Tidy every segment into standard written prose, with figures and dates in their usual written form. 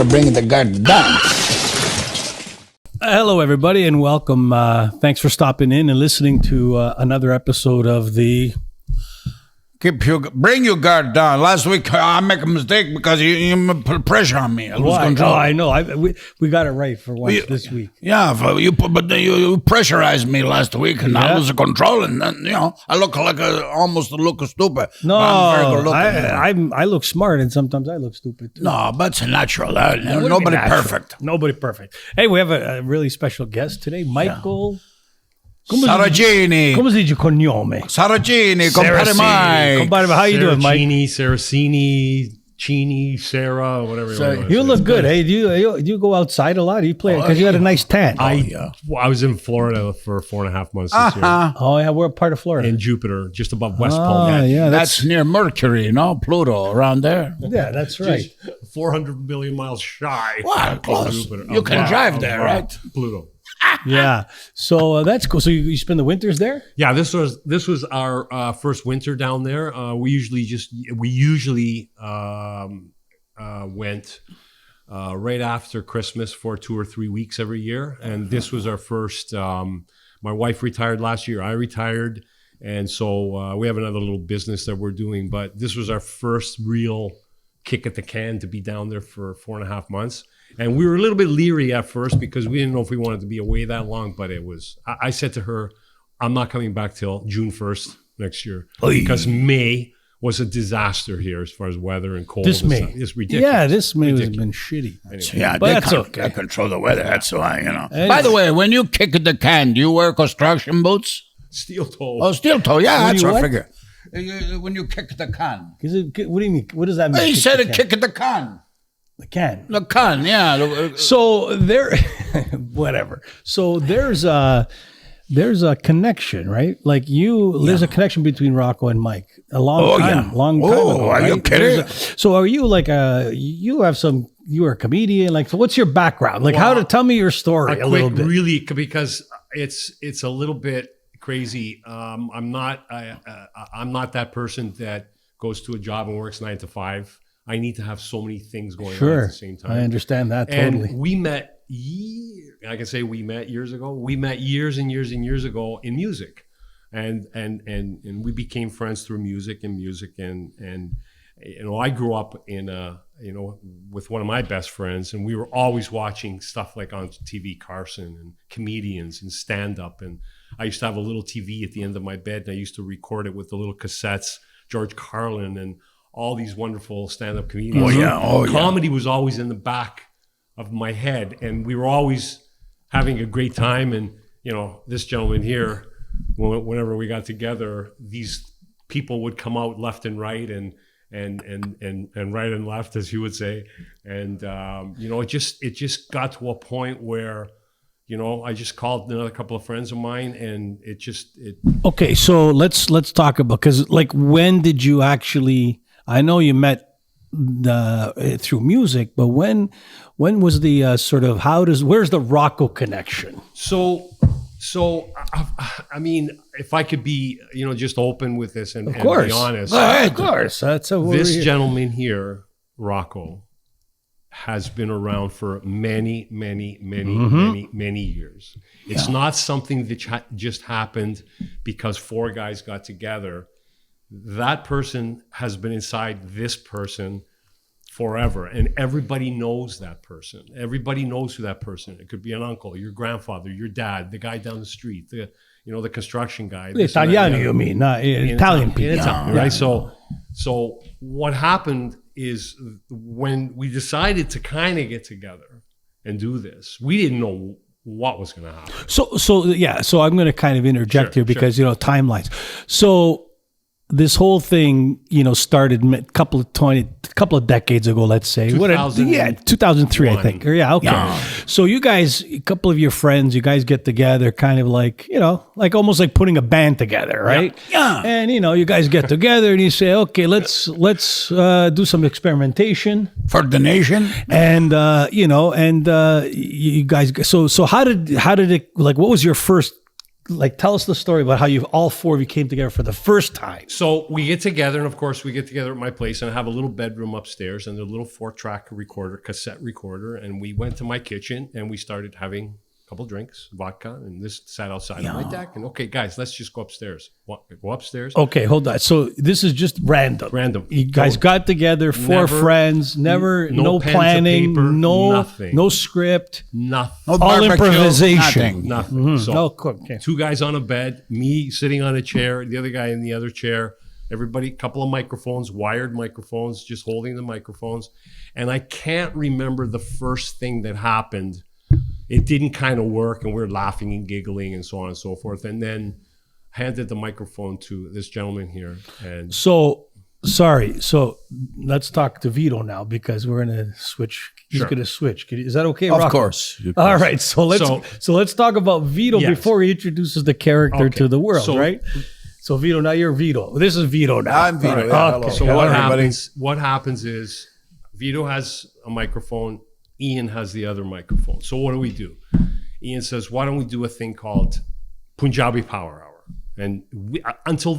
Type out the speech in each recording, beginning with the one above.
to bring the guard down. Hello, everybody, and welcome. Thanks for stopping in and listening to another episode of the... Bring your guard down. Last week I make a mistake because you put pressure on me. I lose control. Oh, I know. We got it right for once this week. Yeah, but you pressurized me last week, and I lose control, and then I look like almost look stupid. No, I'm very good looking, I look smart, and sometimes I look stupid too. No, but it's natural. Nobody perfect. Nobody perfect. Hey, we have a really special guest today, Michael. Sarracini. Come si dice cognome? Sarracini, compare mai. How you doing, Mike? Sarracini, Chini, Sarah, whatever you want to You say. look good. Hey, do you go outside a lot? Do you play? Because you had a nice tan. I was in Florida for 4.5 months this year. Oh, yeah, we're part of Florida. In Jupiter, just above West Palm. Yeah, that's near Mercury, Pluto, around there. Yeah, that's right. 400 million miles shy. Wow, close. You can drive there, right? Pluto. Yeah, so that's cool. So you spend the winters there? Yeah, this was our first winter down there. We usually went right after Christmas for 2 or 3 weeks every year, and this was our first. My wife retired last year. I retired, and so we have another little business that we're doing. But this was our first real kick at the can to be down there for 4.5 months. And we were a little bit leery at first because we didn't know if we wanted to be away that long. But it was, I said to her, I'm not coming back till June 1st next year because May was a disaster here as far as weather and cold. This and May. stuff. It's ridiculous. Yeah, this May has been shitty. Anyway. Yeah, but that's okay. They control the weather. That's why, By the way, when you kick the can, do you wear construction boots? Steel toe. Oh, steel toe. Yeah, that's what I what? figure. When you kick the can. What do you mean? What does that mean? He said a kick at the can. The can. The can, yeah. So there, whatever. So there's a connection, right? Like there's a connection between Rocco and Mike. A long time ago. Are you right? kidding? So are you like you're a comedian? Like, so what's your background? Like, tell me your story a little bit. Really, because it's a little bit crazy. I'm not that person that goes to a job and works 9 to 5. I need to have so many things going on at the same time. I understand that totally. And we met we met years ago. We met years and years and years ago in music, and we became friends through music and I grew up in with one of my best friends, and we were always watching stuff like on TV, Carson and comedians and stand up, and I used to have a little TV at the end of my bed, and I used to record it with the little cassettes, George Carlin and all these wonderful stand-up comedians. Comedy was always in the back of my head, and we were always having a great time. And this gentleman here, whenever we got together, these people would come out left and right, and right and left, as you would say. And it just got to a point where I just called another couple of friends of mine, and it. Okay, so let's talk about, because like, when did you actually? I know you met through music, but when was the sort of where's the Rocco connection? So I mean, if I could be just open with this and be honest, of course, that's this gentleman here, Rocco, has been around for many years. It's not something that just happened because 4 guys got together. That person has been inside this person forever, and everybody knows that person. Everybody knows who that person is. It could be an uncle, your grandfather, your dad, the guy down the street, the construction guy. Italiano, you mean, not Italian people, right? So what happened is when we decided to kind of get together and do this, we didn't know what was going to happen. So I'm going to kind of interject here because timelines. So this whole thing, started a couple of decades ago, let's say. 2003, I think. Okay. So you guys, a couple of your friends, you guys get together, kind of like, like almost like putting a band together, right? Yeah. And you guys get together and you say, okay, let's do some experimentation for the nation. And you guys. So how did it, like? What was your first like tell us the story about how you all four of you came together for the first time. So we get together, and of course we get together at my place, and I have a little bedroom upstairs and a little 4-track recorder, cassette recorder, and we went to my kitchen and we started having a couple drinks, vodka, and this sat outside on my deck. And okay, guys, let's just go upstairs. Go upstairs. Okay, hold on. So this is just random. Random. You guys got together, four friends, no pen to planning, paper, no nothing. Script, Nothing. No all barbecue, improvisation. Nothing. So Okay. 2 guys on a bed, me sitting on a chair, the other guy in the other chair, everybody, couple of microphones, wired microphones, just holding the microphones. And I can't remember the first thing that happened. It didn't kind of work, and we were laughing and giggling and so on and so forth. And then handed the microphone to this gentleman here. And So let's talk to Vito now because we're gonna switch. He's Sure. gonna switch. Is that okay? Of Rocco? course. All right. So let's talk about Vito Yes. before he introduces the character Okay. to the world, So- right? So Vito, now you're Vito. This is Vito now. I'm Vito. All right. Yeah, Okay. hello. So Hello, what everybody. happens is Vito has a microphone, Ian has the other microphone. So what do? Ian says, why don't we do a thing called Punjabi Power Hour? And until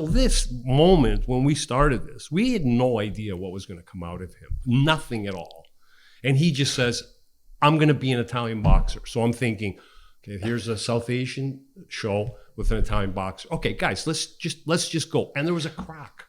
this moment, when we started this, we had no idea what was going to come out of him. Nothing at all. And he just says, I'm going to be an Italian boxer. So I'm thinking, okay, here's a South Asian show with an Italian boxer. Okay, guys, let's just go. And there was a crack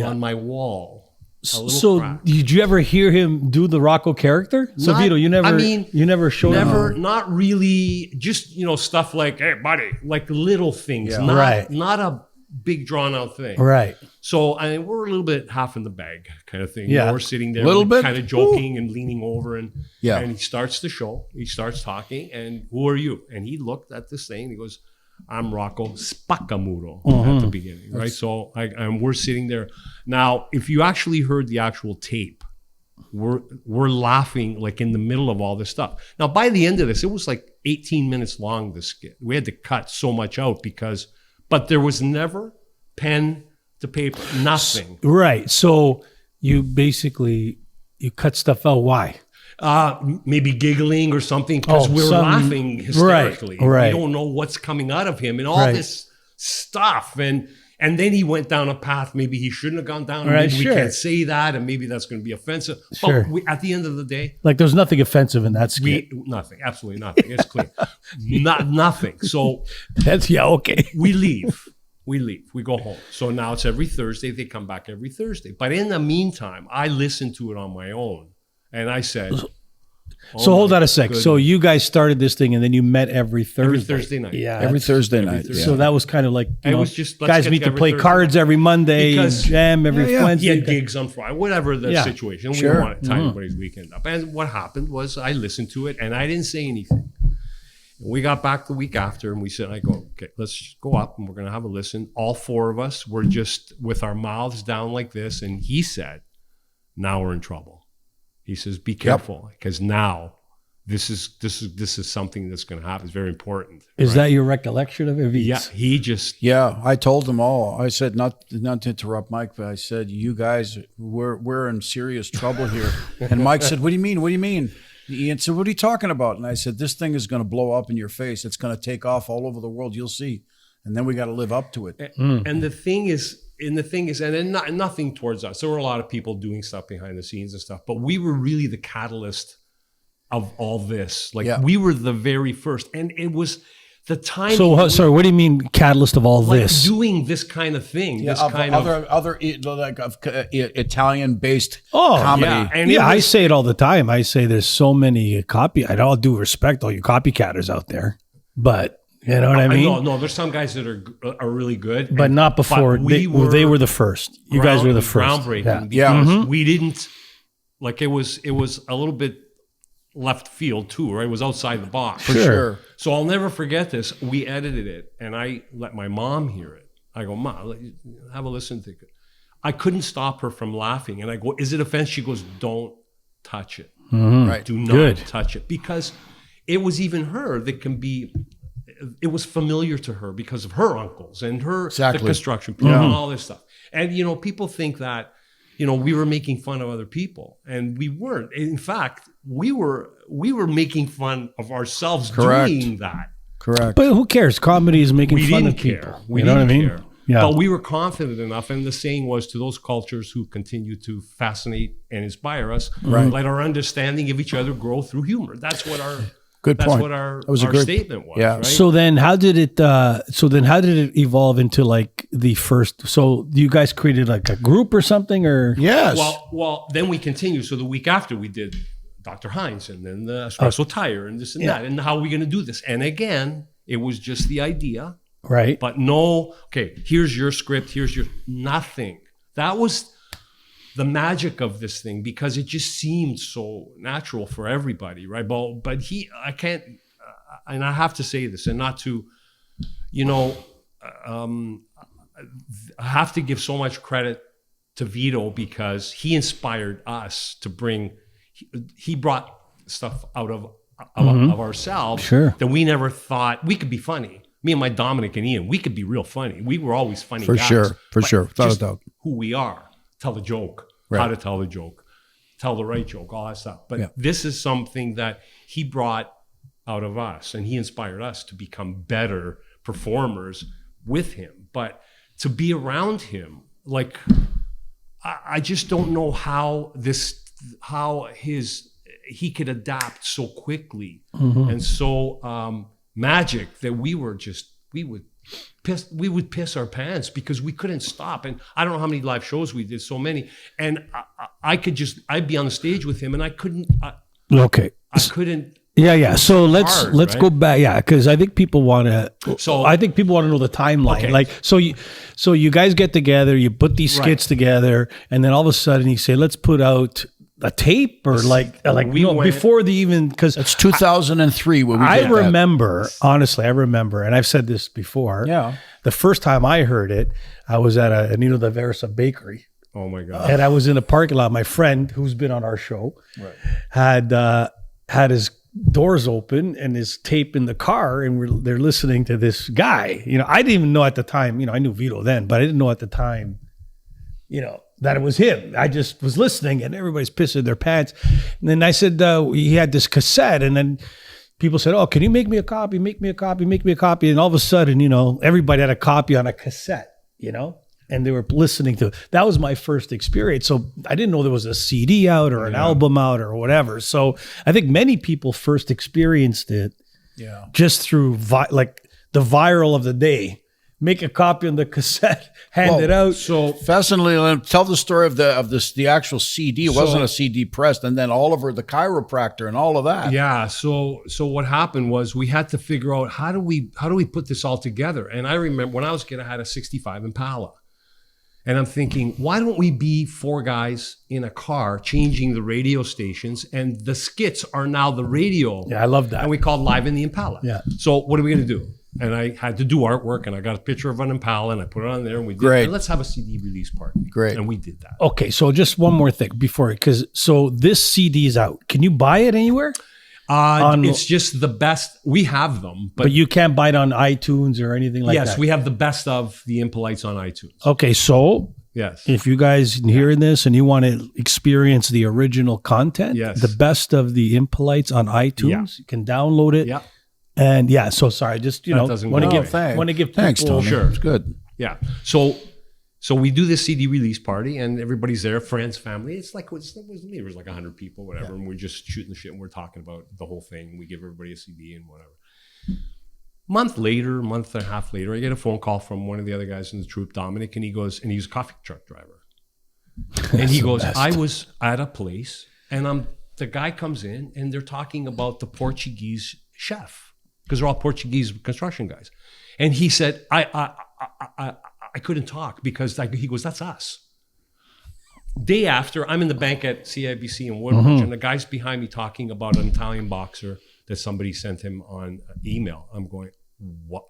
on my wall. So crack. did you ever hear him do the Rocco character? So Not- Vito, you never showed him. Not really. Just stuff like, hey, buddy, like little things. Yeah. Not a big drawn out thing. Right. So we're a little bit half in the bag kind of thing. Yeah. We're sitting there, Little bit? kind of joking and leaning over, and Yeah. and he starts the show. He starts talking, and who are you? And he looked at this thing. And he goes, I'm Rocco Rompamuro at the beginning, right? So we're sitting there. Now, if you actually heard the actual tape, we're laughing like in the middle of all this stuff. Now, by the end of this, it was like 18 minutes long, this skit. We had to cut so much out but there was never pen to paper, nothing. Right. So you basically cut stuff out. Why? Maybe giggling or something because we're laughing hysterically. Right. We don't know what's coming out of him and all this stuff. And then he went down a path maybe he shouldn't have gone down. Right, maybe sure. we can't say that, and maybe that's going to be offensive. Sure. But at the end of the day, Like there's nothing offensive in that skit. nothing, absolutely nothing. It's clean, nothing. So Okay. we leave. We go home. So now it's every Thursday. They come back every Thursday. But in the meantime, I listened to it on my own, and I said. So hold on a sec. goodness. So you guys started this thing, and then you met every Thursday. Every Thursday night. Yeah, Every Thursday night. Thursday. yeah. So that was kind of like It was just, let's guys get meet to every play Thursday. cards every Monday, Because- jam every Yeah. He Wednesday. had gigs on Friday, whatever the Yeah. situation. We Sure. don't want to tie anybody's weekend up. And what happened was I listened to it and I didn't say anything. And we got back the week after and I go, okay, let's go up and we're going to have a listen. All 4 of us were just with our mouths down like this. And he said, now we're in trouble. He says, be careful because now this is something that's going to happen. It's very important. Is that your recollection of it? Yeah. He just, Yeah, I told them all. I said not to interrupt Mike, but I said, "You guys, we're in serious trouble here." And Mike said, "What do you mean? What do you mean?" Ian said, "What are you talking about?" And I said, "This thing is going to blow up in your face. It's going to take off all over the world. You'll see." And then we got to live up to it. and the thing is, and then nothing towards us. There were a lot of people doing stuff behind the scenes and stuff, but we were really the catalyst of all this. Like we were the very first, and it was the time. So sorry, what do you mean catalyst of all this? Doing this kind of thing, Yeah, this of kind other like of Italian-based Oh, comedy. yeah, and yeah, it I was- say it all the time. I say there's so many I all due respect all you copycatters out there, but you know what I mean? No, there's some guys that are really good, But not before. but They were the first. You guys were the first. groundbreaking. Yeah. because we didn't like it was a little bit left field too, right? It was outside the box. For sure. So I'll never forget this. We edited it, and I let my mom hear it. I go, "Mom, have a listen to it." I couldn't stop her from laughing, and I go, "Is it offensive?" She goes, "Don't touch it. Right. Do not touch it," because it was even her that can be. It was familiar to her because of her uncles and the construction people and all this stuff. And people think that we were making fun of other people, and we weren't. In fact, we were making fun of ourselves doing that. Correct. But who cares? Comedy is making We fun didn't of people. care. We You know didn't what I mean? care. Yeah. But we were confident enough, and the saying was to those cultures who continue to fascinate and inspire us, let our understanding of each other grow through humor. That's what our Good that's point. what our That was a great- statement was. yeah. Right? So then how did it evolve into like the first, so you guys created like a group or something, or? Yes. Well, then we continued. So the week after we did Dr. Heinz and then the espresso tire and this and that. And how are we going to do this? And again, it was just the idea, Right. but no, okay, here's your script. Here's your nothing. That was the magic of this thing because it just seemed so natural for everybody. Right. But I can't, and I have to say this and not to, I have to give so much credit to Vito because he inspired us to bring, he brought stuff out of ourselves Sure. that we never thought we could be funny. Me and my Dominic and Ian, we could be real funny. We were always funny For guys. sure. For But sure. Without a just doubt. who we are, tell the joke, Right. how to tell the joke, tell the right joke, all that stuff. But this is something that he brought out of us and he inspired us to become better performers with him. But to be around him, like, I just don't know how he could adapt so quickly and so magic that we would piss our pants because we couldn't stop. And I don't know how many live shows we did, so many. And I'd be on the stage with him and I couldn't. Okay. I couldn't. Yeah. So let's hard, right? go back. Yeah, because I think people want to. So- I think people want to know the timeline. Okay. Like, so you guys get together, you put these skits together, and then all of a sudden you say, let's put out a tape or before the even because It's 2003 when we I did that. remember, honestly, and I've said this before. Yeah. The first time I heard it, I was at a Nino de Versa bakery. Oh my God. And I was in a parking lot. My friend, who's been on our show, had his doors open and his tape in the car, and they're listening to this guy. I didn't even know at the time. I knew Vito then, but I didn't know at the time, that it was him. I just was listening, and everybody's pissing their pants. And then I said he had this cassette, and then people said, "Oh, can you make me a copy? Make me a copy. Make me a copy." And all of a sudden, everybody had a copy on a cassette. And they were listening to it. That was my first experience. So I didn't know there was a CD out or an album out or whatever. So I think many people first experienced it just through the viral of the day. Make a copy on the cassette, hand it out. So fascinatingly, tell the story of the actual CD. It wasn't a CD pressed, and then Oliver, the chiropractor, and all of that. Yeah. So what happened was we had to figure out how do we put this all together. And I remember when I was a kid, I had a '65 Impala. And I'm thinking, why don't we be four guys in a car changing the radio stations, and the skits are now the radio. Yeah, I love that. And we called Live in the Impala. Yeah. So what are we going to do? And I had to do artwork, and I got a picture of an Impala, and I put it on there, and we did. Great. And let's have a CD release party. Great. And we did that. Okay, so just one more thing so this CD is out. Can you buy it anywhere? It's just the best. We have them, But you can't buy it on iTunes or anything like that. yes, we have the best of the Impalites on iTunes. Okay, so Yes. if you guys hearing this and you want to experience the original content, Yes. the best of the Impolites on iTunes, you can download it. Yeah. And so sorry, just doesn't want to go give away. Thanks, people Tony. Sure. It's good. Yeah. So we do this CD release party, and everybody's there, friends, family. It was me. It was like 100 people, whatever. And we're just shooting the shit, and we're talking about the whole thing. We give everybody a CD and whatever. Month and a half later, I get a phone call from one of the other guys in the troupe, Dominic, and he goes, and he's a coffee truck driver. And he goes, I was at a place, and the guy comes in, and they're talking about the Portuguese chef, because they're all Portuguese construction guys. And he said, I couldn't talk because he goes, that's us. Day after, I'm in the bank at CIBC in Woodbridge, and the guy's behind me talking about an Italian boxer that somebody sent him on email. I'm going, what?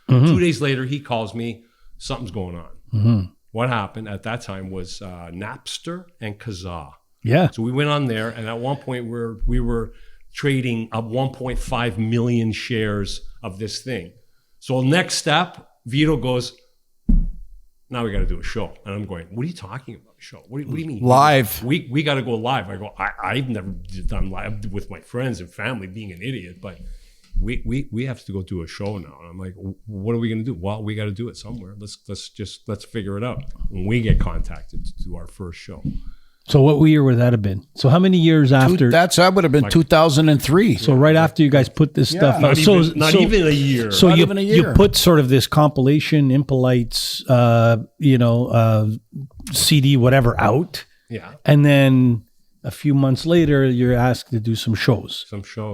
2 days later, he calls me, something's going on. What happened at that time was Napster and Kazaa. Yeah. So we went on there, and at one point we were trading up 1.5 million shares of this thing. So next step, Vito goes, now we got to do a show. And I'm going, what are you talking about, a show? What do you mean? Live. We got to go live. I go, I've never done live with my friends and family, being an idiot. But we have to go do a show now. And I'm like, what are we going to do? Well, we got to do it somewhere. Let's figure it out. And we get contacted to do our first show. So what year would that have been? So how many years after? That would have been 2003. So right after you guys put this stuff out. Not even a year. So Not you, even a year. you put sort of this compilation, Impalites, CD, whatever out. Yeah. And then a few months later, you're asked to do some shows.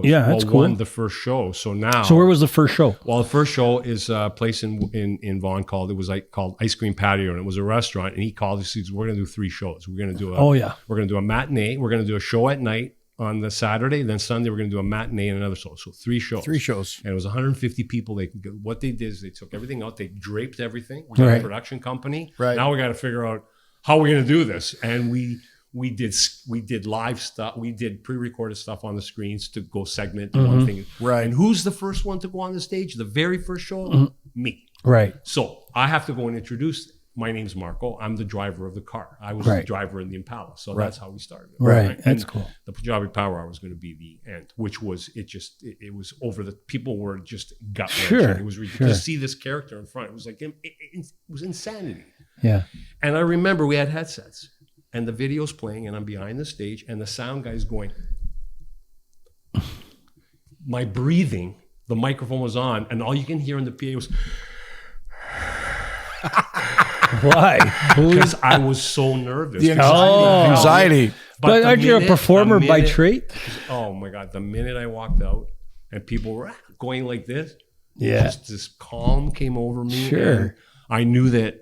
Yeah, that's cool. Won the first show. So now. So where was the first show? Well, the first show is a place in Vaughan called Ice Cream Patio, and it was a restaurant. And he called. He says, "We're going to do 3 shows. We're going to do we're going to do a matinee. We're going to do a show at night on the Saturday. Then Sunday we're going to do a matinee and another show. So 3 shows. 3 shows. And it was 150 people. What they did is they took everything out. They draped everything. We got a production company. Right. Now we got to figure out how we're going to do this, and we did live stuff. We did pre-recorded stuff on the screens to go segment one thing. Right. And who's the first one to go on the stage? The very first show? Me. Right. So I have to go and introduce. My name's Marco. I'm the driver of the car. I was the driver in the Impala. So that's how we started. Right. That's cool. The Punjabi Power Hour was going to be the end, which was, it was over the, people were just gut-wrenching. Sure. It was ridiculous. To see this character in front, it was like, it was insanity. Yeah. And I remember we had headsets. And the video's playing, and I'm behind the stage, and the sound guy's going. My breathing, the microphone was on, and all you can hear in the PA was. Why? Because I was so nervous. The anxiety. But aren't you a performer by trait? Oh my God. The minute I walked out and people were going like this, Yeah. just this calm came over me. Sure. And I knew that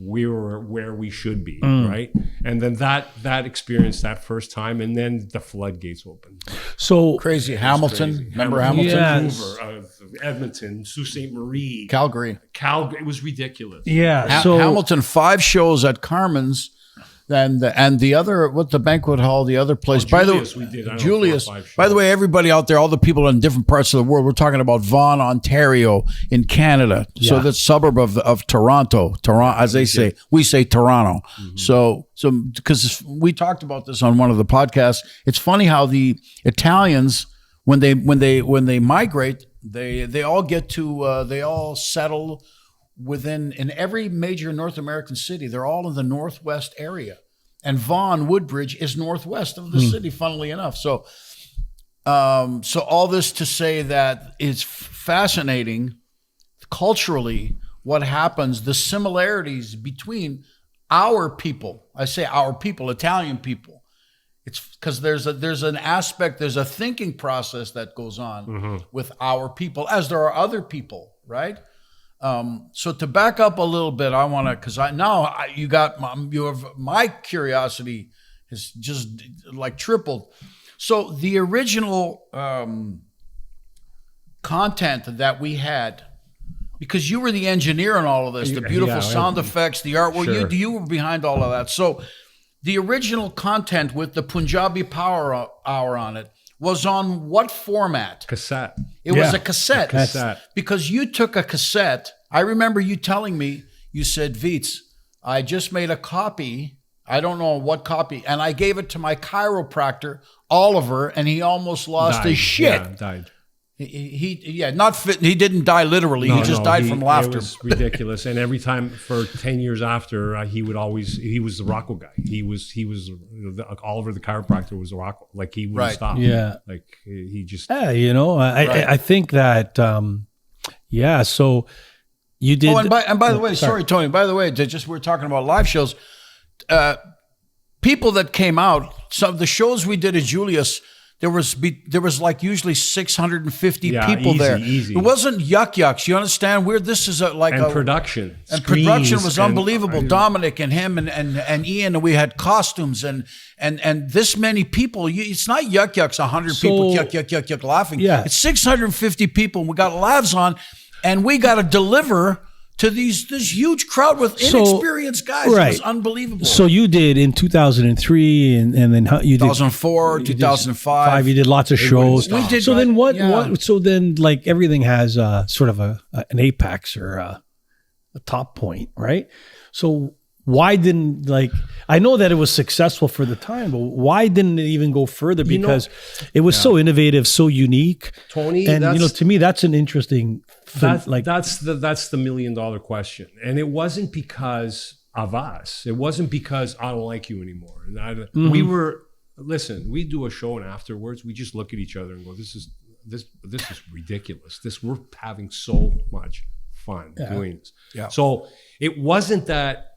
we were where we should be, right? And then that experience that first time, and then the floodgates opened. So Crazy. Hamilton. Crazy. Remember Hamilton? Yeah. Vancouver, Edmonton, Sault Ste. Marie, Calgary. It was ridiculous. yeah. So Hamilton, 5 shows at Carmen's. And the other, what the banquet hall, the other place. Julius, we did. I don't know, Julius. 4 or 5 shows. By the way, everybody out there, all the people in different parts of the world, we're talking about Vaughan, Ontario, in Canada. So Yeah. the suburb of Toronto, as they say, we say Toronto. So because we talked about this on one of the podcasts, it's funny how the Italians, when they migrate, they all get to they all settle in every major North American city. They're all in the northwest area, and Vaughan Woodbridge is northwest of the city, funnily enough. So all this to say that it's fascinating culturally what happens, the similarities between our people. I say our people, Italian people. It's because there's an aspect, there's a thinking process that goes on with our people, as there are other people, right? So to back up a little bit, I want to, because my curiosity has just like tripled. So the original content that we had, because you were the engineer in all of this, the beautiful sound effects, the art, well, you were behind all of that. So the original content with the Punjabi Power Hour on it was on what format? Cassette. It was a cassette. Cassette. Because you took a cassette. I remember you telling me, you said, Veets, I just made a copy. I don't know what copy. And I gave it to my chiropractor, Oliver, and he almost lost his shit. Yeah, died. He didn't die literally. He just died from laughter. It was ridiculous. And every time for 10 years after, he was the Rocco guy. He was Oliver, the chiropractor, was the Rocco. Like he wouldn't stop. Yeah. Like he just. Yeah, I think that, so you did. Oh, and by the way, sorry, Tony, by the way, we're talking about live shows. People that came out, some of the shows we did at Julius, there was like usually 650 people there. Easy. It wasn't yucks. You understand? This is production. And production was unbelievable. Dominic and him and Ian, and we had costumes and this many people. It's not yucks. 100 people yuck laughing. Yeah. It's 650 people. And we got labs on, and we got to deliver to this huge crowd with inexperienced guys. Right. It was unbelievable. So you did in 2003 and then you did 2004, 2005. You did lots of shows. We did. So then what? So then like everything has sort of an apex or a top point, right? So why didn't, like, I know that it was successful for the time, but why didn't it even go further? Because it was so innovative, so unique. Tony, and to me, that's an interesting thing. That's the $1 million question. And it wasn't because of us. It wasn't because I don't like you anymore. And we do a show, and afterwards we just look at each other and go, this is ridiculous. We're having so much fun doing this. Yeah. So it wasn't that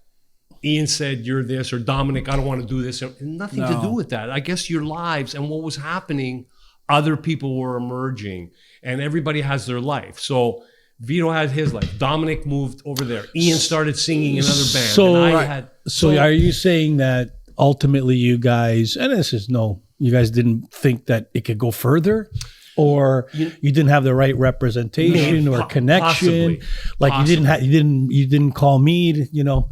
Ian said you're this, or Dominic, I don't want to do this. Nothing to do with that. I guess your lives and what was happening, other people were emerging, and everybody has their life. So Vito had his life. Dominic moved over there. Ian started singing in another band. So are you saying that ultimately you guys, and you guys didn't think that it could go further? Or you didn't have the right representation or connection, possibly. You didn't call me to help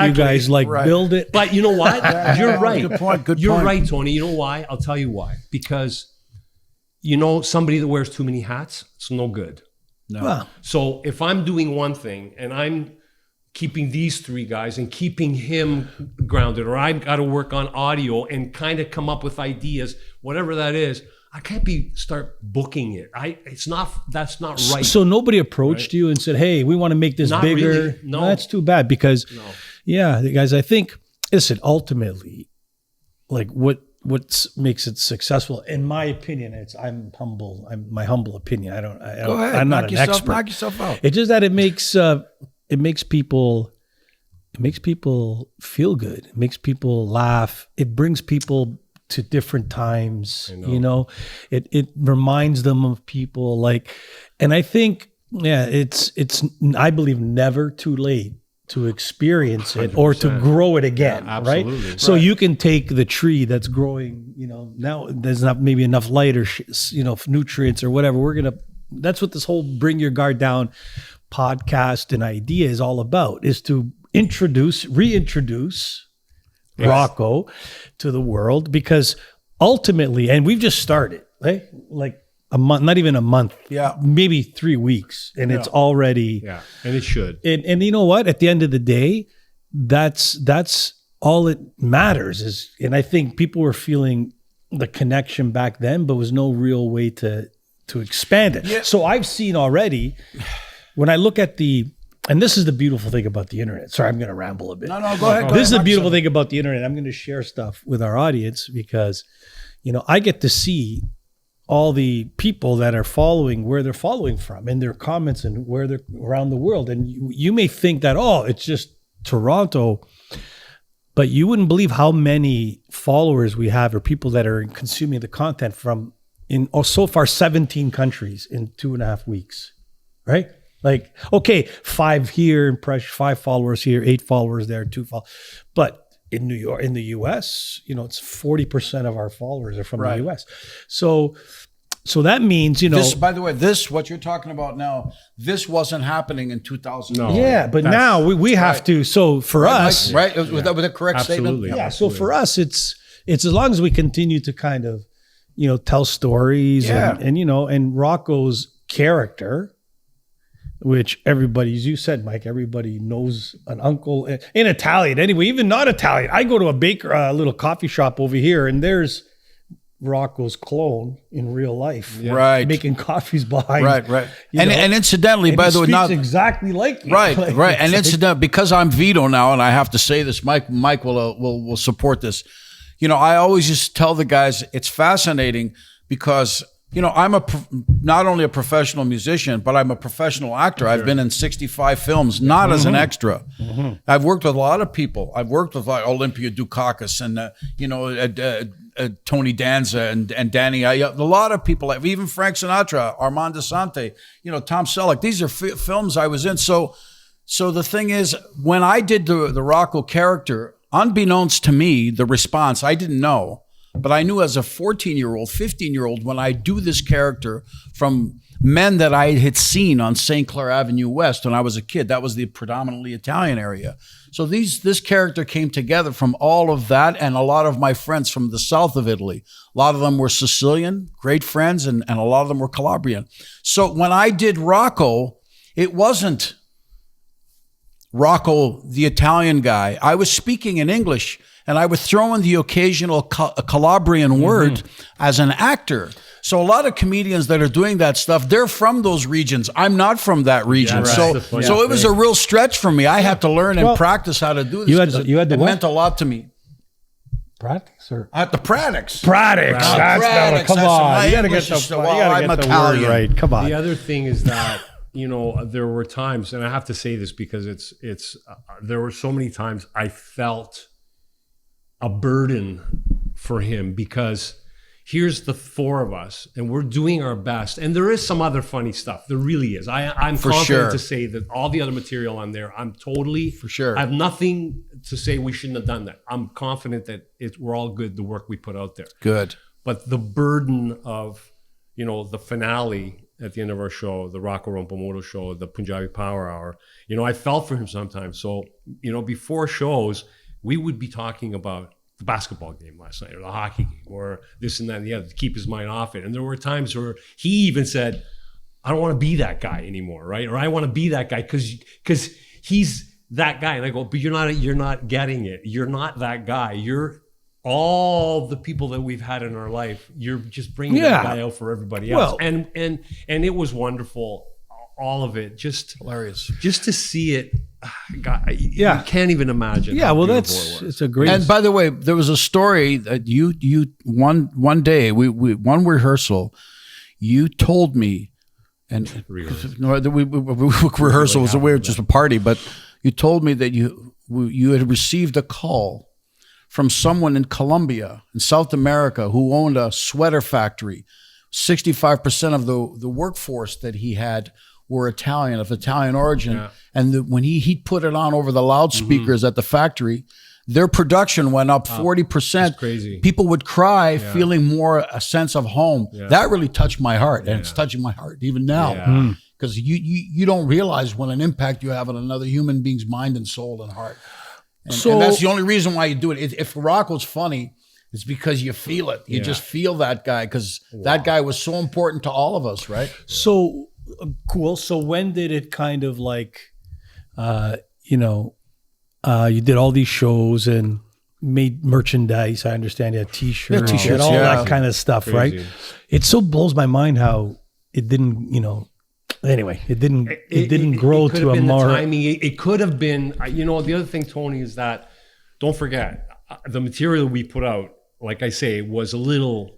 you guys build it. But you know what? You're right. Good point. You're right, Tony. You know why? I'll tell you why. Because somebody that wears too many hats, it's no good. No. Well, so if I'm doing one thing and I'm keeping these three guys and keeping him grounded, or I've got to work on audio and kind of come up with ideas, whatever that is, I can't start booking it. That's not right. So nobody approached you and said, "Hey, we want to make this bigger." Really. No, that's too bad because, guys, I think, listen, ultimately, like what makes it successful, in my opinion, I'm humble. My humble opinion. Go ahead. I'm not an expert. Knock yourself out. It's just that it makes people feel good. It makes people laugh. It brings people to different times, it reminds them of people, and I think, it's I believe never too late to experience it 100%. Or to grow it again, right? So you can take the tree that's growing, now there's not maybe enough light or, nutrients or whatever. That's what this whole Bring Your Guard Down podcast and idea is all about, is to reintroduce Rocco to the world, because ultimately, and we've just started, right? Like a month, not even a month, maybe 3 weeks, and it's already, and it should. And you know what? At the end of the day, that's all it matters is, and I think people were feeling the connection back then, but was no real way to expand it. Yeah. So I've seen already, when I look at and this is the beautiful thing about the internet. Sorry, I'm going to ramble a bit. No, go ahead. This is the beautiful thing about the internet. I'm going to share stuff with our audience because, I get to see all the people that are following, where they're following from, and their comments, and where they're around the world. And you may think that, it's just Toronto, but you wouldn't believe how many followers we have, or people that are consuming the content from so far 17 countries in 2.5 weeks, right? Like, okay, 5 here, 5 followers here, 8 followers there, 2 followers. But in New York, in the US, it's 40% of our followers are from the US. So that means, This, by the way, what you're talking about now, this wasn't happening in 2000. No. Yeah, but now we have to. So for us, right? With a correct Absolutely. statement. Yeah. So for us, it's as long as we continue to kind of, tell stories and Rocco's character, which everybody, as you said, Mike, everybody knows an uncle in Italian. Anyway, even not Italian. I go to a little coffee shop over here, and there's Rocco's clone in real life, right? Making coffees behind, right. And incidentally, by the way, not exactly like you. Right. And incidentally, because I'm Vito now, and I have to say this, Mike will support this. I always just tell the guys, it's fascinating because, I'm not only a professional musician, but I'm a professional actor. Sure. I've been in 65 films, not as an extra. Mm-hmm. I've worked with a lot of people. I've worked with Olympia Dukakis and Tony Danza and Danny. A lot of people, even Frank Sinatra, Armand Desante, Tom Selleck. These are films I was in. So the thing is, when I did the Rocco character, unbeknownst to me, the response, I didn't know. But I knew as a 14-year-old, 15-year-old, when I do this character from men that I had seen on St. Clair Avenue West when I was a kid, that was the predominantly Italian area. So this character came together from all of that, and a lot of my friends from the south of Italy. A lot of them were Sicilian, great friends, and a lot of them were Calabrian. So when I did Rocco, it wasn't Rocco, the Italian guy, I was speaking in English and I would throw in the occasional Calabrian word as an actor. So a lot of comedians that are doing that stuff, they're from those regions. I'm not from that region. So it was a real stretch for me. I had to learn and practice how to do this. It meant a lot to me. Practice or At the Pradix. That's come on. You gotta get the word right. Come on. The other thing is that, you know, there were times, and I have to say this because there were so many times I felt a burden for him, because here's the four of us and we're doing our best. And there is some other funny stuff. There really is. I'm confident to say that all the other material on there, I'm totally, for sure. I have nothing to say we shouldn't have done that. I'm confident that we're all good, the work we put out there. Good. But the burden of, you know, the finale at the end of our show, the Rocco Rompamuro show, the Punjabi Power Hour, you know, I felt for him sometimes. So, you know, before shows, we would be talking about the basketball game last night or the hockey game or this and that and the other to keep his mind off it. And there were times where he even said, I don't want to be that guy anymore, right? Or I want to be that guy because he's that guy. And I go, but you're not getting it. You're not that guy. You're all the people that we've had in our life. You're just bringing that guy out for everybody else. And it was wonderful. All of it, just hilarious. Just to see it, God, you can't even imagine. Yeah, well, it's a great. And by the way, there was a story that you one day we one rehearsal, you told me, and rehearsal was just a party, but you told me that you had received a call from someone in Colombia, in South America, who owned a sweater factory. 65% of the workforce that he had were Italian, of Italian origin. Yeah. And when he put it on over the loudspeakers at the factory, their production went up 40%. That's crazy. People would cry, feeling more a sense of home. Yeah. That really touched my heart, and it's touching my heart even now. Because you don't realize what an impact you have on another human being's mind and soul and heart. And that's the only reason why you do it. If Rocco's funny, it's because you feel it. You just feel that guy, because that guy was so important to all of us, right? So cool. So when did it kind of like, you did all these shows and made merchandise. I understand you had t-shirts and all that kind of stuff, crazy. Right? It so blows my mind how it didn't, anyway, it didn't grow to a more. It could have been, the other thing, Tony, is that don't forget the material we put out, like I say, was a little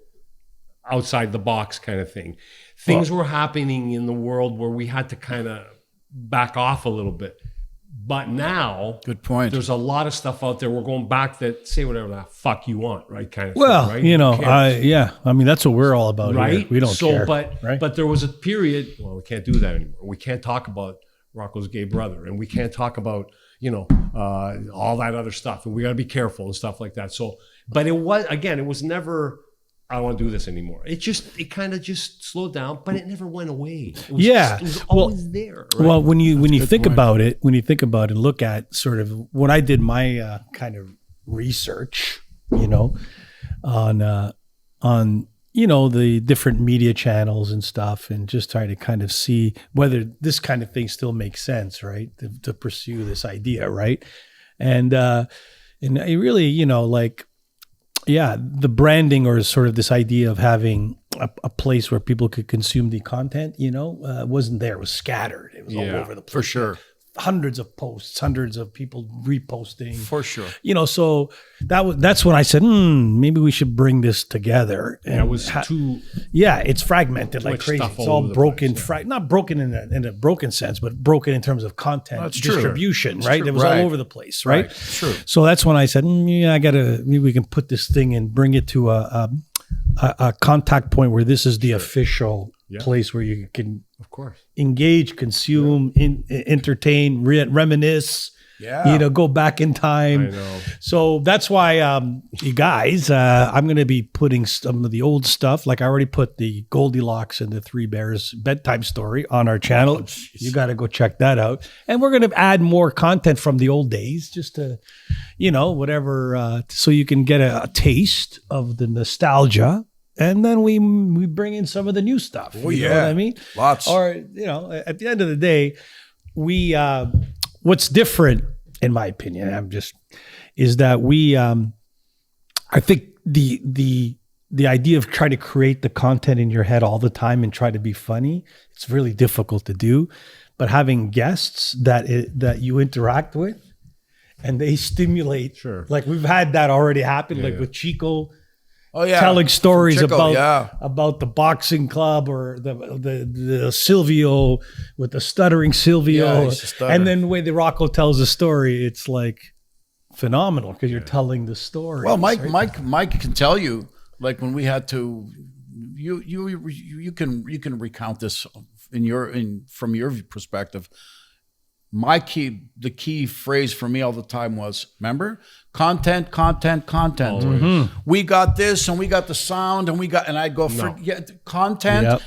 outside the box kind of thing. Things were happening in the world where we had to kind of back off a little bit. But now, good point. There's a lot of stuff out there. We're going back that say whatever the fuck you want, right? Kind of. Well, thing, right? I mean, that's what we're all about, right? Here. We don't care. But there was a period. Well, we can't do that anymore. We can't talk about Rocco's gay brother, and we can't talk about all that other stuff, and we got to be careful and stuff like that. So, but it was never. I don't want to do this anymore. It kind of just slowed down, but it never went away. It was always there. Right? Well, when you think about it, look at sort of when I did my kind of research, on the different media channels and stuff, and just try to kind of see whether this kind of thing still makes sense, right? To pursue this idea, right? And it really, the branding, or sort of this idea of having a place where people could consume the content, wasn't there. It was scattered. It was all over the place. For sure. Hundreds of posts, hundreds of people reposting. For sure. So that's when I said, maybe we should bring this together. And it was it's fragmented like crazy. It's all broken, not broken in a broken sense, but broken in terms of content distribution, right? It was all over the place, right? True. So that's when I said, maybe we can put this thing and bring it to a contact point where this is the official place where you can, of course, engage, consume, entertain, reminisce. Go back in time. I know. So that's why, you guys, I'm going to be putting some of the old stuff. Like I already put the Goldilocks and the Three Bears bedtime story on our channel. You got to go check that out. And we're going to add more content from the old days, just to, whatever, so you can get a taste of the nostalgia. And then we bring in some of the new stuff. Oh, you know what I mean? Lots. Or, at the end of the day, we what's different, in my opinion, is that we, I think the idea of trying to create the content in your head all the time and try to be funny, it's really difficult to do. But having guests that you interact with and they stimulate, like we've had that already happen, with Chico. Oh yeah, telling stories about the boxing club or the Silvio with the stuttering Silvio, and then the way the Rocco tells the story, it's like phenomenal because you're telling the story. Well, Mike can tell you, like when we had to, you can recount this from your perspective. The key phrase for me all the time was, remember, content. Mm-hmm. We got this and we got the sound and I'd go, forget content.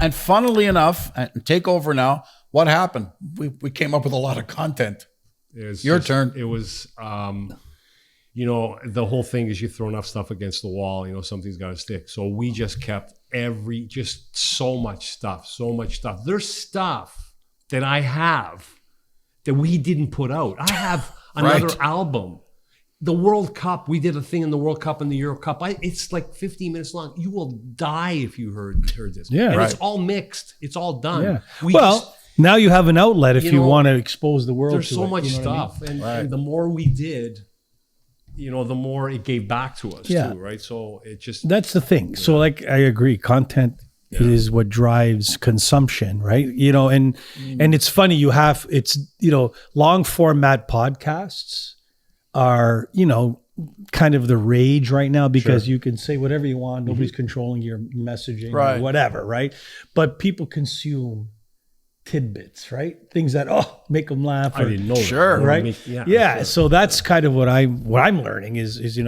And funnily enough, and take over now, what happened? We came up with a lot of content. Your turn. It was, the whole thing is you throw enough stuff against the wall, something's got to stick. So we just kept so much stuff. There's stuff that I have that we didn't put out. I have another album. The World Cup, we did a thing in the World Cup and the Euro Cup. It's like 15 minutes long. You will die if you heard this. Yeah, and it's all mixed. It's all done. Yeah. Now you have an outlet if you want to expose the world. There's so much stuff. And the more we did, the more it gave back to us too, right? So it just... That's the thing. So like, I agree. Content is what drives consumption, right? And it's funny, long format podcasts are, kind of the rage right now because you can say whatever you want. Nobody's controlling your messaging or whatever, right? But people consume tidbits, right? Things that make them laugh. I didn't know that. Right? So that's kind of what I'm learning is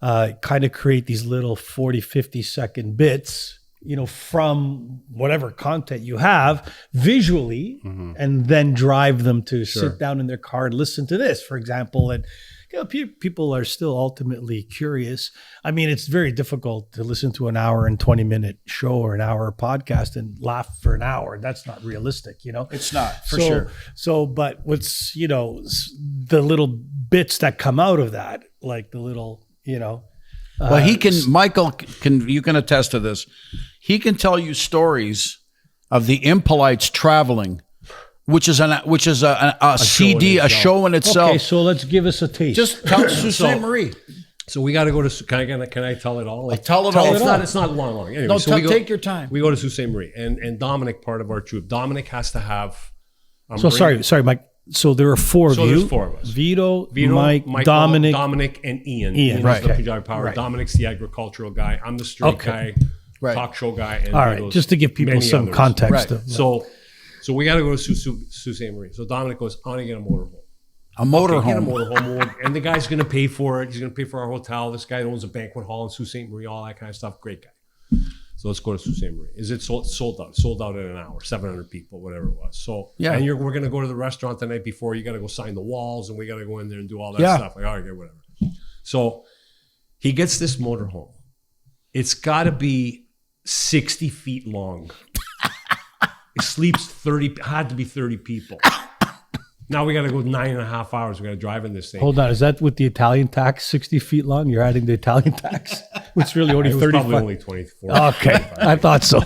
kind of create these little 40, 50 second bits, from whatever content you have visually, and then drive them to sit down in their car and listen to this, for example. And people are still ultimately curious. I mean, it's very difficult to listen to an hour and 20-minute show or an hour podcast and laugh for an hour. That's not realistic, It's not, for sure. So, but what's, the little bits that come out of that, like the little, well, Michael you can attest to this. He can tell you stories of the Impalites traveling, which is a CD, a show in itself. Okay, so let's give us a taste. Just tell Sault Marie. So we got to go to. Can I tell it all? Tell it all. It's not long. Anyway, no, take your time. We go to Sault Marie, and Dominic, part of our troupe. Dominic has to have. Sorry, Mike. So there are four of you. There's four of us. Vito, Mike, Dominic, and Ian. Ian is the Pujari Power. Right. Dominic's the agricultural guy. I'm the street guy, talk show guy. And all right, just to give people some others. Context. Right. So we got to go to Sault Ste. Marie. So Dominic goes, I want to get a motorhome. A motorhome. Get a motorhome. And the guy's going to pay for it. He's going to pay for our hotel. This guy owns a banquet hall in Sault Ste. Marie, all that kind of stuff. Great guy. So let's go to Sault Ste. Marie. Is it sold out? Sold out in an hour, 700 people, whatever it was. So, and we're going to go to the restaurant the night before. You got to go sign the walls, and we got to go in there and do all that stuff. Like, all right, whatever. So he gets this motorhome. It's got to be 60 feet long. It sleeps 30, had to be 30 people. Now we got to go 9.5 hours. We got to drive in this thing. Hold on. Is that with the Italian tax, 60 feet long? You're adding the Italian tax? Which really only 35. Probably only 24. Okay. I thought so.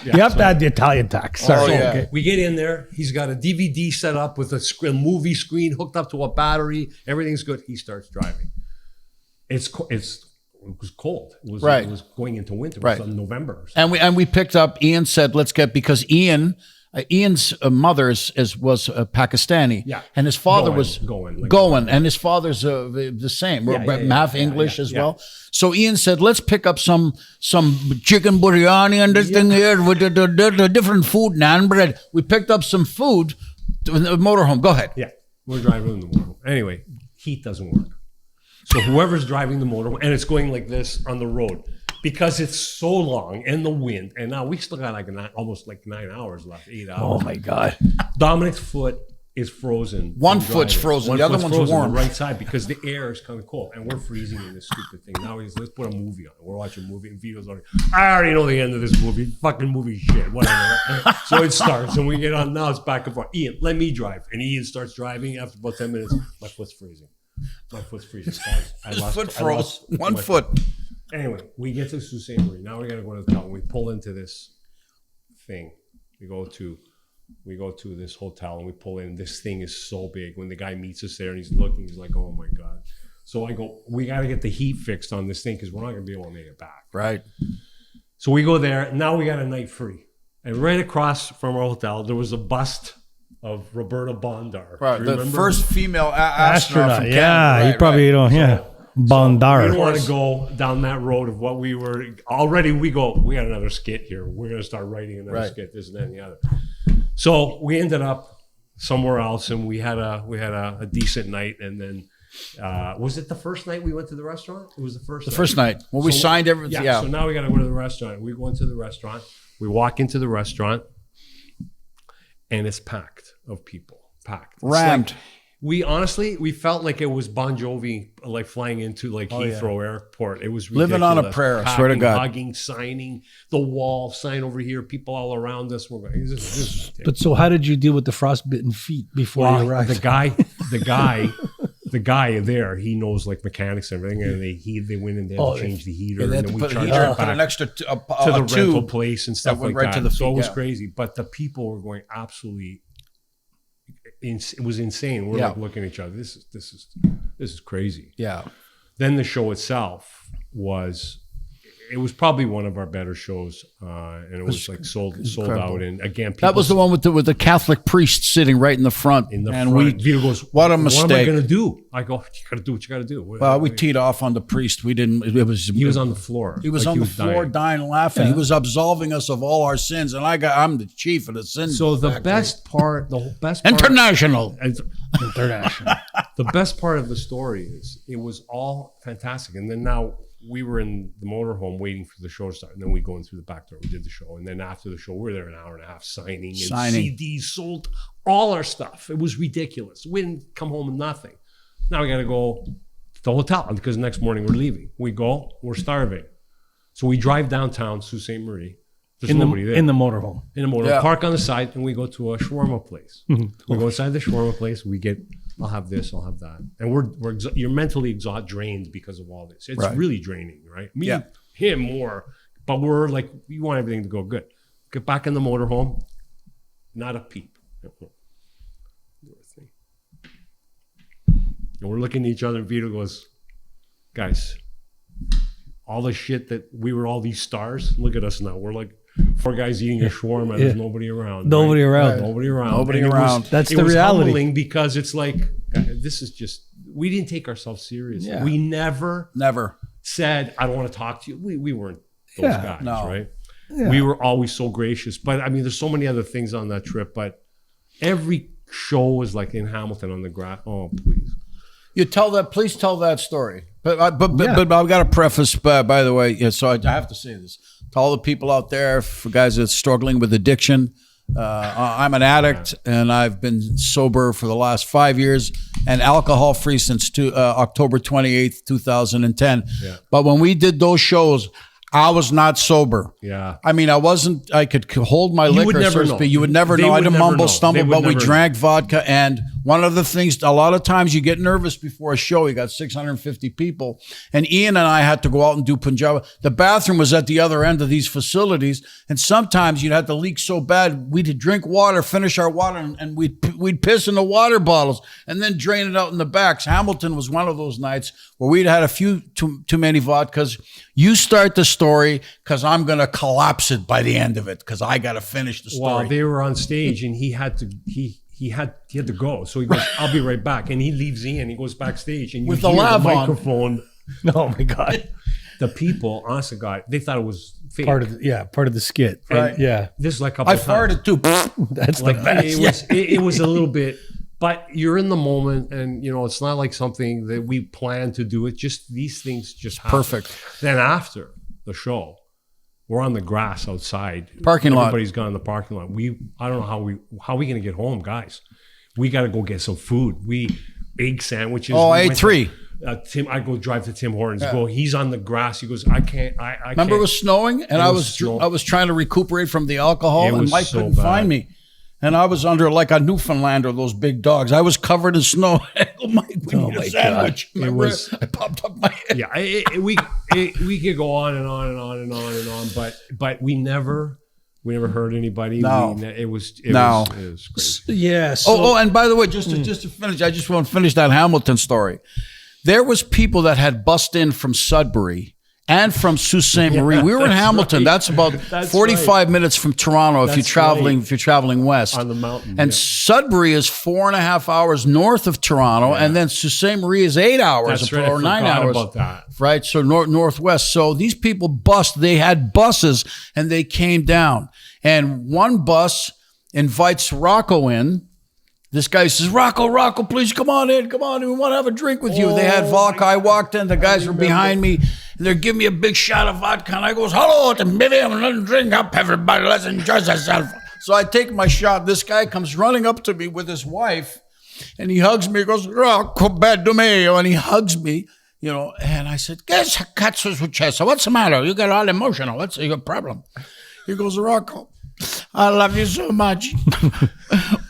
You have to add the Italian tax. Sorry. Okay. We get in there. He's got a DVD set up with a movie screen hooked up to a battery. Everything's good. He starts driving. It was cold. It was going into winter. It was November. And we picked up, Ian said, let's get, because Ian's mother was Pakistani, and his father was going, and his father's the same, half English as well. So Ian said, "Let's pick up some chicken biryani and this thing here with the different food, naan bread." We picked up some food in the motorhome. Go ahead. Yeah, we're driving in the motorhome. Anyway, heat doesn't work. So whoever's driving the motorhome, and it's going like this on the road. Because it's so long and the wind, and now we still got almost 9 hours left, 8 hours. Oh my God! Dominic's foot is frozen. One foot's frozen. The other one's warm. The right side, because the air is kind of cold, and we're freezing in this stupid thing. Now let's put a movie on. We're watching a movie, and Vito's already, I already know the end of this movie. Fucking movie shit, whatever. So it starts, and we get on. Now it's back and forth. Ian, let me drive, and Ian starts driving. After about 10 minutes, my foot's freezing. Guys, His foot froze. One foot. Anyway, we get to Sault Ste. Marie. Now we got to go to the town. We pull into this thing. We go to this hotel, and we pull in. This thing is so big. When the guy meets us there and he's looking, he's like, oh my God. So I go, we got to get the heat fixed on this thing because we're not going to be able to make it back. Right. So we go there. Now we got a night free. And right across from our hotel, there was a bust of Roberta Bondar. Right. The first female astronaut from Canada. Yeah, right, you probably don't. Yeah. Bondar. We don't want to go down that road of what we were already. We got another skit here. We're going to start writing another skit, this and that and the other. So we ended up somewhere else, and we had a decent night. And then was it the first night we went to the restaurant? It was the first. First night when we signed everything. Yeah. So now we got to go to the restaurant. We go into the restaurant. We walk into the restaurant, and it's packed of people. Packed. Rammed. We felt like it was Bon Jovi, like flying into like Heathrow Airport. It was ridiculous. Living on a prayer, I swear to God. Hugging, signing, the wall, sign over here, people all around us. We're going, this is But so how did you deal with the frostbitten feet before you arrived? The guy there, he knows like mechanics and everything, and they went in there to change the heater, and then we charged it put an extra to the tube rental place and stuff like right that. to the feet, so it was crazy, but the people were going absolutely. It was insane. We're like looking at each other. This is crazy. Yeah. Then the show itself was probably one of our better shows, and it was like sold out. And again, that was the one with the Catholic priest sitting right in the front. Vito goes, "What a mistake! What am I going to do?" I go, "You got to do what you got to do." Well, we teed off on the priest. We didn't. He was on the floor. He was on the floor, dying laughing. Yeah. He was absolving us of all our sins, and I'm the chief of the sins. So the best part, international. The best part of the story is it was all fantastic, and then now. We were in the motorhome waiting for the show to start, and then we go in through the back door. We did the show, and then after the show, we were there an hour and a half signing. CDs, sold all our stuff. It was ridiculous. We didn't come home with nothing. Now we got to go to the hotel because the next morning we're leaving. We go, we're starving, so we drive downtown Sault Ste. Marie. There's nobody there. In the motorhome. Park on the side, and we go to a shawarma place. We go inside the shawarma place. We get. I'll have this, I'll have that. And you're mentally drained because of all this. It's really draining, right? Him more, but we're like, we want everything to go good. Get back in the motorhome, not a peep. And we're looking at each other, and Vito goes, guys, all the shit that we were all these stars, look at us now. We're like, 4 guys eating a shawarma. There's nobody around. Nobody around. Nobody around. That's the reality. Humbling because it's like, this is just, we didn't take ourselves seriously. Yeah. We never said, I don't want to talk to you. We weren't those guys, right? Yeah. We were always so gracious. But I mean, there's so many other things on that trip. But every show was like in Hamilton on the grass. Oh, please. Please tell that story. But I've got to preface, by the way, so I have to say this. To all the people out there, for guys that's struggling with addiction, I'm an addict, and I've been sober for the last 5 years and alcohol-free since October 28th, 2010. Yeah. But when we did those shows, I was not sober. Yeah. I mean, I could hold my liquor, so to speak. You would never know. I'd mumble, stumble, but we drank vodka. And one of the things, a lot of times you get nervous before a show. You got 650 people. And Ian and I had to go out and do Punjab. The bathroom was at the other end of these facilities. And sometimes you'd have to leak so bad, we'd drink water, finish our water, and we'd piss in the water bottles and then drain it out in the backs. Hamilton was one of those nights where we'd had a few too many vodkas. You start the story because I'm going to collapse it by the end of it because I got to finish the story. Well, they were on stage and he had to go. So he goes, I'll be right back. And he leaves Ian. He goes backstage and with the microphone. Oh my God. The people, honest to God, they thought it was fake. Part of the skit. Right. And yeah. This is like a couple I farted too. That's like the best. It was a little bit. But you're in the moment, and it's not like something that we plan to do. It just these things just happen. Perfect. Then after the show, we're on the grass outside. Parking lot. Everybody's gone in the parking lot. I don't know how we going to get home, guys. we got to go get some food. Egg sandwiches. Oh, I We ate went 3. I go drive to Tim Hortons. Go. He's on the grass. He goes, I can't. I Remember can't. it was snowing, and I was trying to recuperate from the alcohol, and was Mike so couldn't find me. And I was under like a Newfoundlander, those big dogs. I was covered in snow. Mike, we need a sandwich. Remember, I popped up my head. Yeah, we could go on and on and on and on and on, but we never hurt anybody. No. It was crazy. Yeah. So, Oh, and by the way, just to finish, I just want to finish that Hamilton story. There was people that had bussed in from Sudbury and from Sault Ste. Marie. We were in Hamilton. right. That's about That's 45 minutes from Toronto if That's you're traveling west. On the mountain. And Sudbury is 4.5 hours north of Toronto, and then Sault Ste. Marie is 8 hours That's right. or 9 I forgot hours. about that. Right, so northwest. So these people bussed. They had buses, and they came down. And one bus invites Rocco in. This guy says, Rocco, please come on in. We want to have a drink with you. They had vodka. I walked in. The guys were behind me. And they're giving me a big shot of vodka. And I goes, hello, maybe I'm going to drink up, everybody. Let's enjoy ourselves. So I take my shot. This guy comes running up to me with his wife. And he hugs me. He goes, Rocco, bad to me. And he hugs me, And I said, what's the matter? You get all emotional. What's your problem? He goes, Rocco, I love you so much.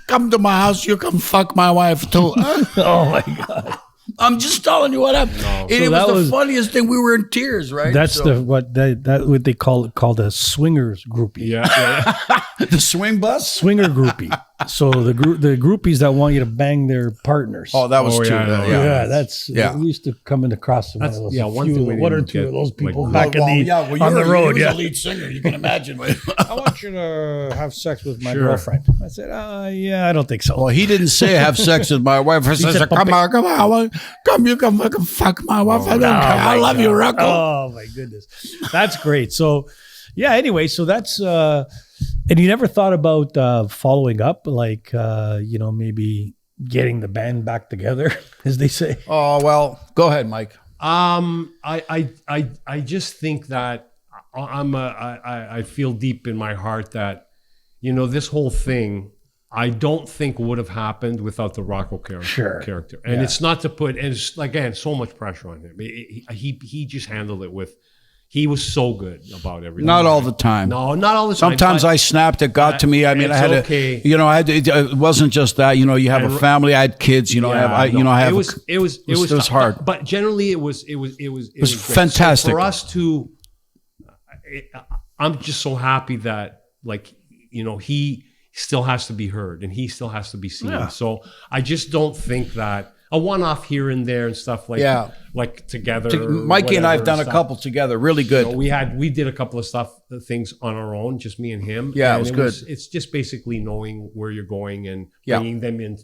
Come to my house. You can fuck my wife too. oh my God. I'm just telling you what happened. And it was the funniest thing. We were in tears, right? That's what they call a swingers groupie. Yeah. The swing bus? Swinger groupie. So the groupies that want you to bang their partners. Oh, that was too. We used to come in across one or two of those people back on the road. He was a lead singer. You can imagine. I want you to have sex with my girlfriend. I said, I don't think so. Well, he didn't say have sex with my wife. He said, come on. Come, you can fucking fuck my wife. I love you, Rocco. Oh my goodness. That's great. So anyway, so that's and you never thought about following up, like maybe getting the band back together, as they say. Oh well, go ahead, Mike. I just think that I feel deep in my heart that this whole thing I don't think would have happened without the Rocco character. And it's not to put, and it's again so much pressure on him. He just handled it with. He was so good about everything. Not all the time. No, not all the time. Sometimes I snapped. It got to me. I mean, I had to. It wasn't just that. You have a family. I had kids. It was hard. But generally, it was fantastic. So for us to. I'm just so happy that he still has to be heard and he still has to be seen. Yeah. So I just don't think that. A one-off here and there and stuff like together. Mikey and I have done a couple together, really good. We did a couple of things on our own, just me and him. Yeah, and it was good. It's just basically knowing where you're going and bringing them in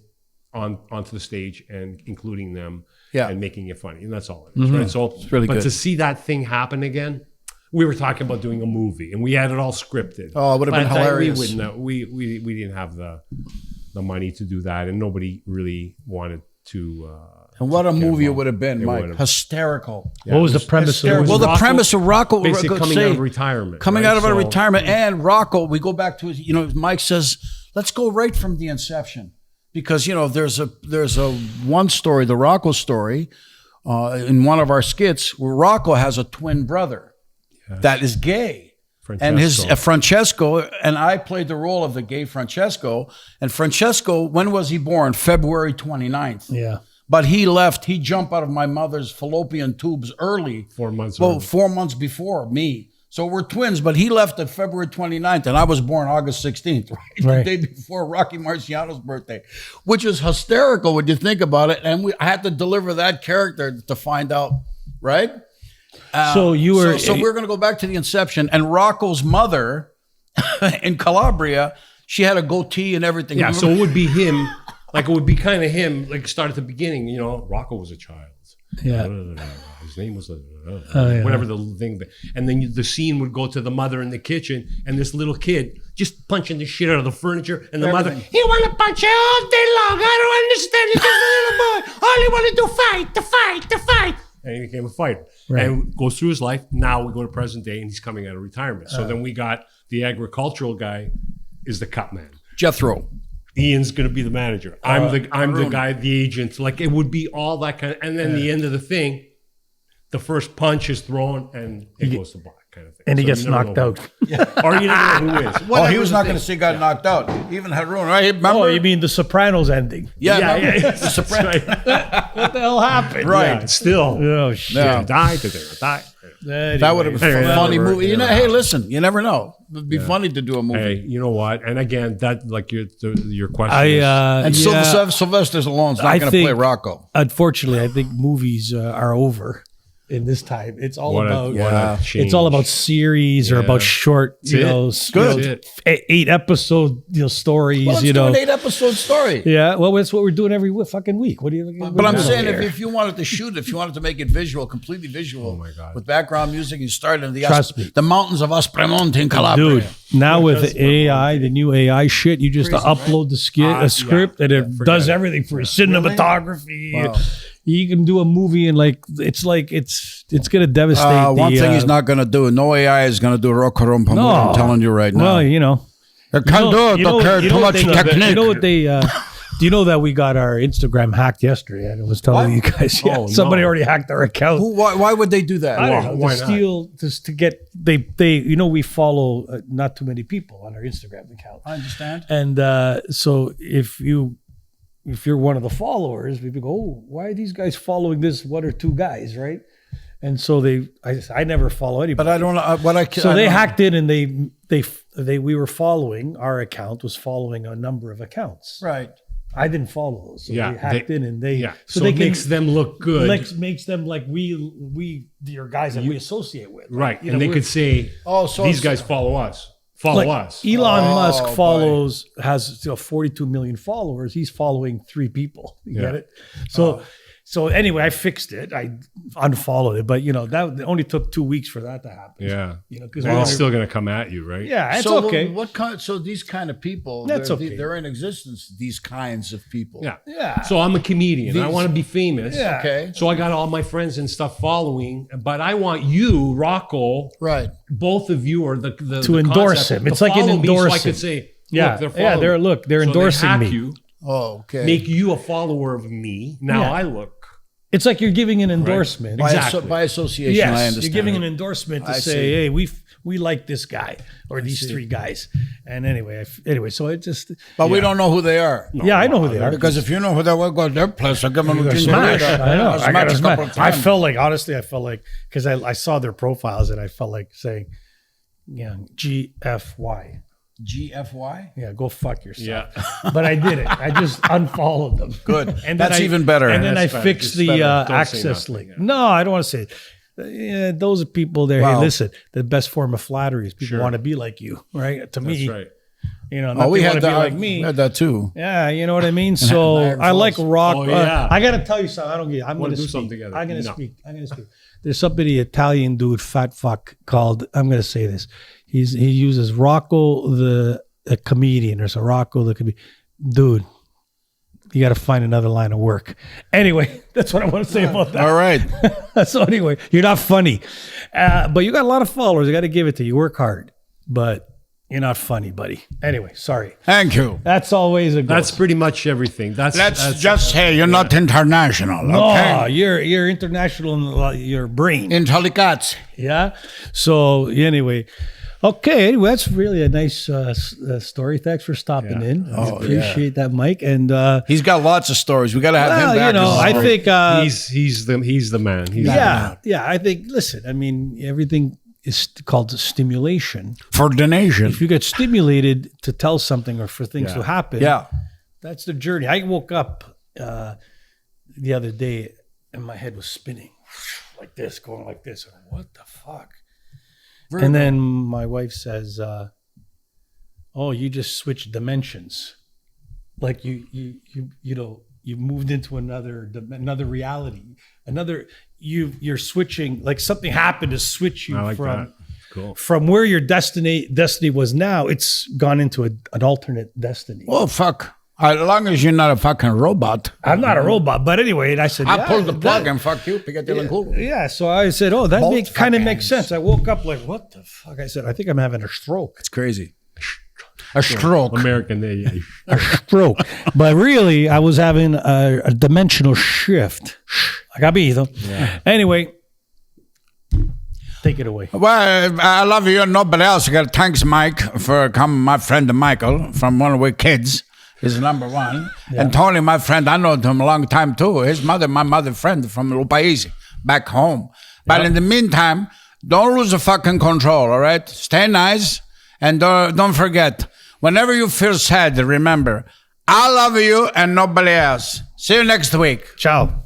onto the stage and including them and making it funny, and that's all it is, right? So, it's really good. To see that thing happen again, we were talking about doing a movie, and we had it all scripted. Oh, it would have been hilarious. We didn't have the money to do that, and nobody really wanted to and what a movie it would have been, Mike. Hysterical. Yeah, what was the premise? The premise of Rocco basically coming out of retirement. Coming out of retirement, and Rocco, we go back to his, Mike says, let's go right from the inception. Because there's a one story, the Rocco story, in one of our skits where Rocco has a twin brother that is gay. Francesco. And his Francesco, and I played the role of the gay Francesco. And Francesco, when was he born? February 29th. Yeah. But he left. He jumped out of my mother's fallopian tubes early. 4 months. Well, 4 months before me. So we're twins, but he left at February 29th, and I was born August 16th, right? The day before Rocky Marciano's birthday, which is hysterical when you think about it. And I had to deliver that character to find out, right? So you were. So we're going to go back to the inception. And Rocco's mother in Calabria, she had a goatee and everything. Yeah, so it would be him. It would be kind of him. Start at the beginning. Rocco was a child. Yeah. His name was whatever the thing. And then the scene would go to the mother in the kitchen, and this little kid just punching the shit out of the furniture, and the mother, he want to punch you all day long. I don't understand. He's just a little boy. All he want to do fight. And he became a fighter and goes through his life. Now we go to present day and he's coming out of retirement. So then we got the agricultural guy is the cut man. Jethro. Ian's going to be the manager. I'm the guy, the agent. Like it would be all that kind of, and then the end of the thing, the first punch is thrown and it goes to black kind of thing. And he gets knocked out. Or you never know who wins. Oh, he was not going to see got knocked out. Even Haroon, right? Remember? Oh, you mean the Sopranos ending? Yeah. The Sopranos. What the hell happened? Right. Yeah, still. Oh, shit. Yeah. Die. That would have been a funny movie. You know, hey, listen, you never know. It'd be funny to do a movie. Hey, you know what? And again, that like your question And is, Sylvester Stallone's not going to play Rocco. Unfortunately, I think movies are over in this time. It's all change. it's all about series or about short, Good. 8-episode stories. Well, let's do an 8-episode story. Yeah, well, that's what we're doing every fucking week. What do you? But I'm saying, if you wanted to shoot, if you wanted to make it visual, completely visual, with background music, you started in the mountains of Aspromonte in Calabria. Dude, now with AI, the new AI shit, you just upload the script and it does everything for cinematography. Wow. You can do a movie and it's gonna devastate. One thing he's not gonna do. No AI is gonna do Rocco Rompamuro. No. I'm telling you right now. Well, you know. It can't do it. Okay, too much technique. You know what they? Do you know that we got our Instagram hacked yesterday? I was telling you guys. Yeah, somebody already hacked our account. Why would they do that? I don't know. Why To steal, just to get they. We follow not too many people on our Instagram account. I understand. And so if you're one of the followers, people go, "Oh, why are these guys following this one or two guys?" Right? And so I never follow anybody. But I don't know what I can. So they hacked in and we were following, our account was following a number of accounts. Right. I didn't follow those. So they hacked in and they. Yeah. So So they it makes them look good. makes them like we your guys that we associate with. Right. You And know, they could say, so these guys follow us. Follow us. Elon Musk boy. has 42 million followers. He's following 3 people. You get it? So anyway, I fixed it. I unfollowed it, but that only took 2 weeks for that to happen. Yeah. Because They're all still going to come at you, right? yeah, it's so okay. What kind? So these kind of people, That's they're, okay. they're in existence. These kinds of people. Yeah. Yeah. So I'm a comedian. I want to be famous. Yeah. Okay. So I got all my friends and stuff following, but I want you, Rocco, Right. both of you are the To endorse concept, him. to It's like an follow me so I endorsing. could say, Yeah. look, they're following me. They're So endorsing they hack me. you, Oh, okay. make you a follower of me. Now Yeah. I look. It's like you're giving an endorsement. by, Exactly. by association, Yes, I understand. you're giving an endorsement to I say, see. "Hey, we like this guy or these 3 guys." And anyway, so it just But we don't know who they are. I know who they are Because if you know who they are, go to their place. I'll give them a ginger smash. ale. I know. I'll I got smash to a couple smash. of I times. felt like because I saw their profiles and I felt like saying, GFY. GFY? Yeah, go fuck yourself. Yeah. But I did it. I just unfollowed them. Good. And That's then even better. And then I That's better. fixed It's the better. Don't say access nothing, link. yeah. No, I don't want to say it. Yeah, those are people there. Wow. Hey, listen, the best form of flattery is people Sure. want to be like you, right? To me, That's right. not we they had want to be that. like me. We had that too. Yeah, you know what I mean. So Niagara I like Falls. rock. Oh, yeah. I got to tell you something. I don't get. I'm Wanna going to do speak. something together. I'm going to No. speak. There's somebody Italian dude, fat fuck, called. I'm going to say this. He uses Rocco the comedian, or so Rocco the comedian. Dude, you got to find another line of work. Anyway, that's what I want to say about that. All right. So anyway, you're not funny, but you got a lot of followers. I got to give it to you. You work hard, but you're not funny, buddy. Anyway, sorry. Thank you. That's always a goal. That's pretty much everything. Let's just say you're not international. No, Okay. you're international in your brain. Intelligence. Yeah. So anyway, okay. Anyway, that's really a nice story. Thanks for stopping in. I appreciate that, Mike. And He's got lots of stories. We got to have him back. I think he's the man. yeah. I think. Listen, I mean, everything is called stimulation. for the nation. If you get stimulated to tell something or for things to happen, Yeah. that's the journey. I woke up the other day and my head was spinning like this, going like this. I'm like, what the fuck? And then my wife says, "Oh, you just switched dimensions. Like you moved into another reality. You're switching. Like something happened to switch you I like from that. Cool. from where your destiny was now. It's gone into an alternate destiny. Well, fuck. As long as you're not a fucking robot. I'm not a robot, but anyway." And I said, I pulled the plug that- and fuck you. Yeah, so I said, "Oh, that Both kind of fuck makes ends. sense." I woke up like, "What the fuck?" I said, "I think I'm having a stroke." It's crazy. A stroke. American, yeah. A stroke. But really, I was having a dimensional shift. Capito? Yeah. Anyway, take it away. Well, I love you and nobody else. Thanks, Mike, for coming. My friend Michael from One Way Kids is number one. Yeah. And Tony, my friend, I know him a long time too. His mother, my mother friend from Paese, back home. But in the meantime, don't lose the fucking control, all right? Stay nice and don't forget, whenever you feel sad, remember, I love you and nobody else. See you next week. Ciao.